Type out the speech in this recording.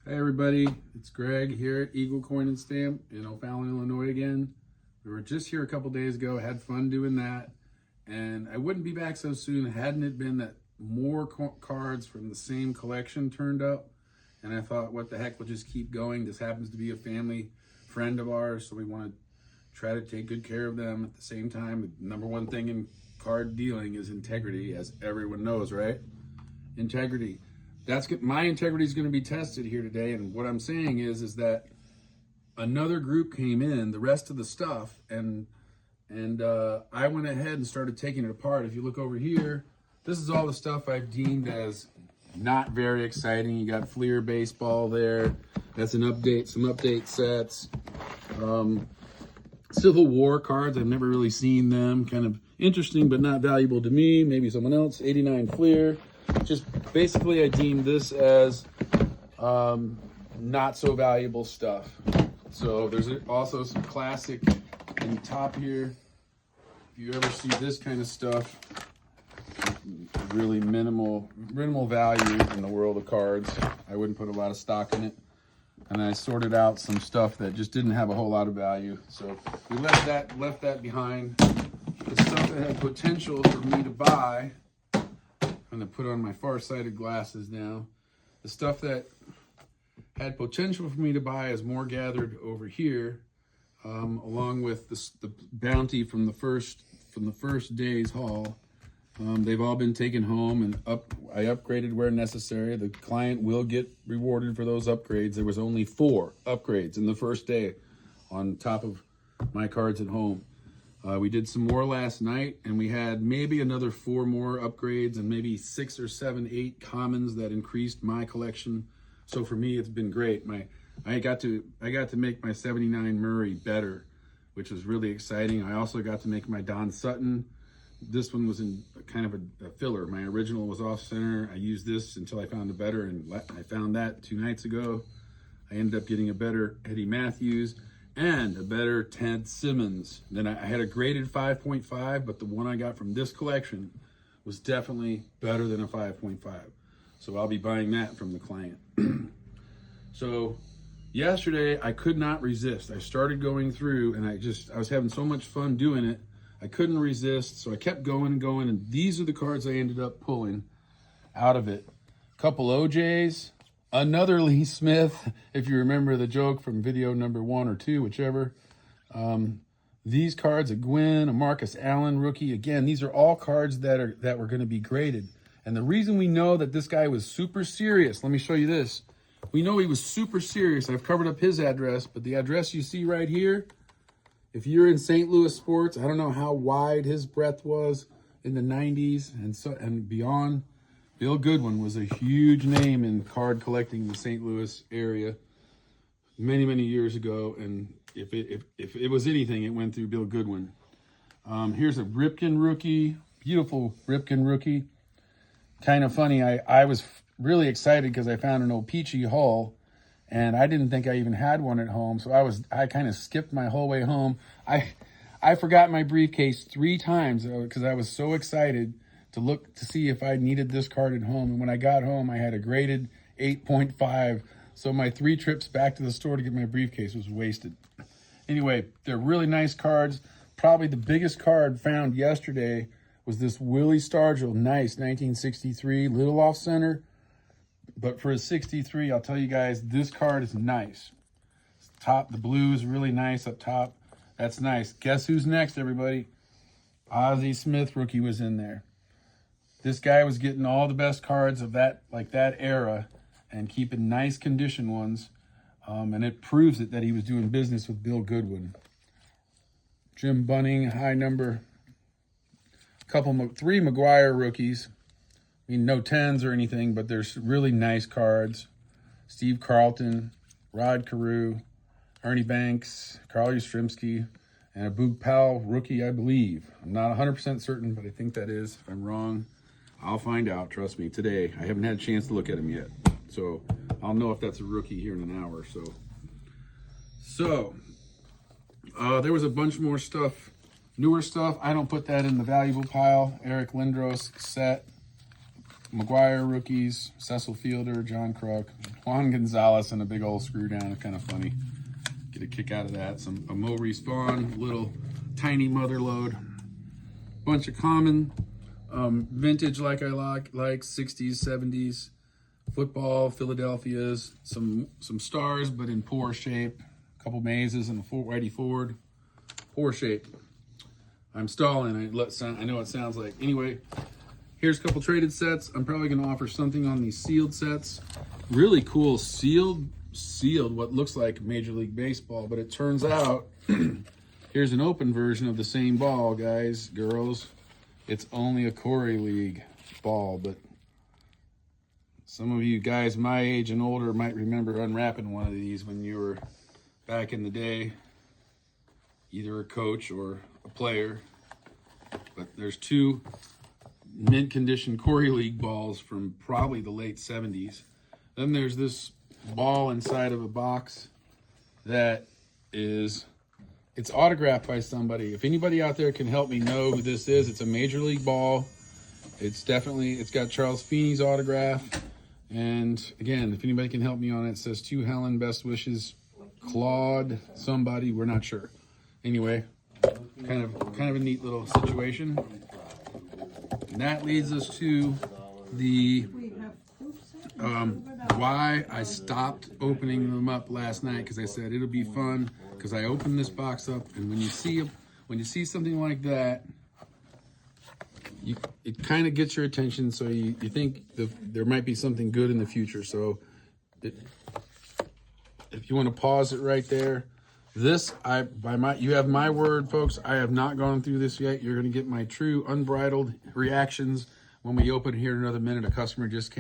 Hey everybody, it's Greg here at Eagle Coin and Stamp in O'Fallon, Illinois again. We were just here a couple days ago, had fun doing that, and I wouldn't be back so soon hadn't it been that more cards from the same collection turned up, and I thought, what the heck, we'll just keep going. This happens to be a family friend of ours, so we want to try to take good care of them. At the same time, the number one thing in card dealing is integrity, as everyone knows, right? Integrity. My integrity is going to be tested here today, and what I'm saying is that another group came in, the rest of the stuff, and I went ahead and started taking it apart. If you look over here, this is all the stuff I've deemed as not very exciting. You got Fleer baseball there. That's an update, some update sets. Civil War cards, I've never really seen them. Kind of interesting, but not valuable to me. Maybe someone else. 89 Fleer. Just basically, I deem this as not so valuable stuff. So there's also some classic in the top here. If you ever see this kind of stuff, really minimal value in the world of cards. I wouldn't put a lot of stock in it. And I sorted out some stuff that just didn't have a whole lot of value. So we left that behind. The stuff that had potential for me to buy, I'm going to put on my far-sighted glasses now. The stuff that had potential for me to buy is more gathered over here, along with the bounty from the first day's haul. They've all been taken home, and I upgraded where necessary. The client will get rewarded for those upgrades. There was only 4 upgrades in the first day on top of my cards at home. We did some more last night, and we had maybe another 4 more upgrades and maybe 6 or 7, 8 commons that increased my collection. So for me, it's been great. I got to make my 79 Murray better, which was really exciting. I also got to make my Don Sutton. This one was in kind of a filler. My original was off center. I used this until I found a better, and I found that 2 nights ago. I ended up getting a better Eddie Matthews and a better Ted Simmons. Then I had a graded 5.5, but the one I got from this collection was definitely better than a 5.5. So I'll be buying that from the client. So yesterday I could not resist. I started going through, and I was having so much fun doing it. I couldn't resist, so I kept going and going, and these are the cards I ended up pulling out of it. A couple OJs, another Lee Smith, if you remember the joke from video number 1 or 2, whichever. These cards, a Gwynn, a Marcus Allen rookie. Again, these are all cards that were going to be graded. And the reason we know that this guy was super serious, let me show you this. We know he was super serious. I've covered up his address, but the address you see right here, if you're in St. Louis sports, I don't know how wide his breadth was in the 90s and beyond. Bill Goodwin was a huge name in card collecting in the St. Louis area many, many years ago. And if it was anything, it went through Bill Goodwin. Here's a Ripken rookie, beautiful Ripken rookie. Kind of funny, I was really excited because I found an O-Pee-Chee Hull, and I didn't think I even had one at home, so I kind of skipped my whole way home. I forgot my briefcase 3 times because I was so excited to look to see if I needed this card at home. And when I got home, I had a graded 8.5, so my 3 trips back to the store to get my briefcase was wasted. Anyway, they're really nice cards. Probably the biggest card found yesterday was this Willie Stargell, nice 1963, little off center. But for a 63, I'll tell you guys, this card is nice. The blue is really nice up top. That's nice. Guess who's next, everybody? Ozzie Smith rookie was in there. This guy was getting all the best cards of that era and keeping nice condition ones. And it proves it that he was doing business with Bill Goodwin. Jim Bunning, high number. 3 McGuire rookies. I mean, no 10s or anything, but there's really nice cards. Steve Carlton, Rod Carew, Ernie Banks, Carl Yastrzemski, and a Boog Powell rookie, I believe. I'm not 100% certain, but I think that is. If I'm wrong, I'll find out. Trust me, today. I haven't had a chance to look at him yet. So I'll know if that's a rookie here in an hour or so. So there was a bunch more stuff, newer stuff. I don't put that in the valuable pile. Eric Lindros set. McGuire rookies, Cecil Fielder, John Kruk, Juan Gonzalez, and a big old screw down. It's kind of funny. Get a kick out of that. A Mo Respawn, little tiny mother load. Bunch of common, vintage like I like 60s, 70s. Football, Philadelphia's, some stars, but in poor shape. A couple mazes and a Whitey Ford. Poor shape. I'm stalling. I know it sounds like. Anyway, here's a couple traded sets. I'm probably going to offer something on these sealed sets. Really cool sealed, what looks like Major League Baseball, but it turns out here's an open version of the same ball, guys, girls. It's only a Corey League ball, but some of you guys my age and older might remember unwrapping one of these when you were back in the day, either a coach or a player. But there's two mint condition Corey League balls from probably the late 70s. Then there's this ball inside of a box that it's autographed by somebody. If anybody out there can help me know who this is, it's a Major League ball. It's got Charles Feeney's autograph. And again, if anybody can help me on it, it says to Helen, best wishes, Claude, somebody, we're not sure. Anyway, kind of a neat little situation. And that leads us to the why I stopped opening them up last night, because I said it'll be fun, because I opened this box up, and when you see something like that, it kind of gets your attention, so you think there might be something good in the future. So if you want to pause it right there, you have my word, folks, I have not gone through this yet. You're going to get my true unbridled reactions when we open here in another minute. A customer just came.